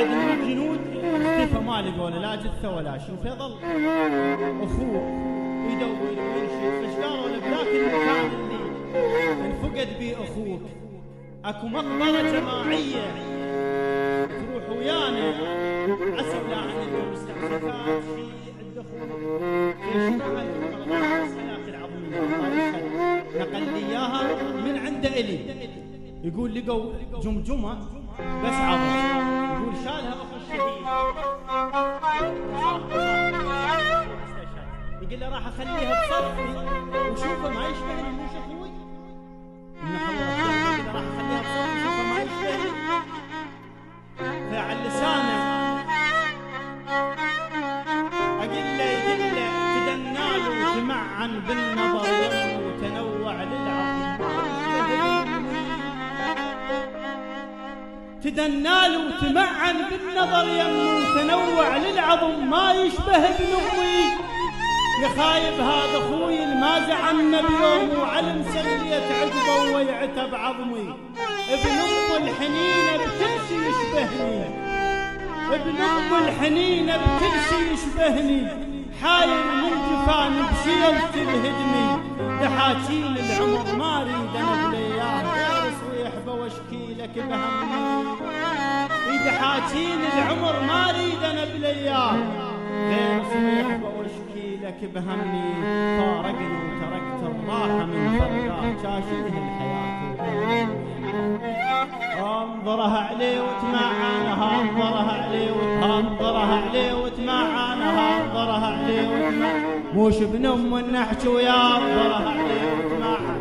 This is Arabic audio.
بعد من الجنود اختفى ما لقوا لا جثه ولا شيء، فظل اخوه يدور وينشد. فايش قالوا له بذاك المكان اللي انفقد به اخوك اكو مقبره جماعيه تروح ويانا عسى لا عن المستعصفات شيء عند اخوك يشبه الصلاه العظيمه. نقل لي اياها من عنده الي، يقول لقوا جمجمه بس عظم، يقول شالها اخو الشهيد يقول له راح اخليها بصفي وشوفه ما يشبهني مو اخوي من حضرتك، يقول له راح اخليها بصفي وشوفه ما يشبهني. فعلى لسانه يقول له تدنى له وتمعن بالنظر يمه وتنوع للعظيم، تدنى له وتمعن بالنظر يمه وتنوع للعظم ما يشبه ابن امي. يا خايب هذا اخوي المازع عنا بيوم وعلم سليت عقبه ويعتب عظمي. ابن ام الحنينه بكل شي يشبهني، ابن ام الحنينه بكل شي يشبهني، حايل من جفان بشيل تلهدني. دحاكين العمر ما اريد انا بلياه غير صويحبه واشكي لك بهمني. دحاكين العمر ما اريد انا بلياه غير صويحبه واشكي لك بهمني. فارقني وتركت الراحه من فرقاه شاشده الحياه. انظرها عليه وتمعانها، انظرها عليه انظرها عليه وتمعانها، انظرها عليه وتمعانها موش ابن ام النحش ويا انظرها عليه وتمعانها.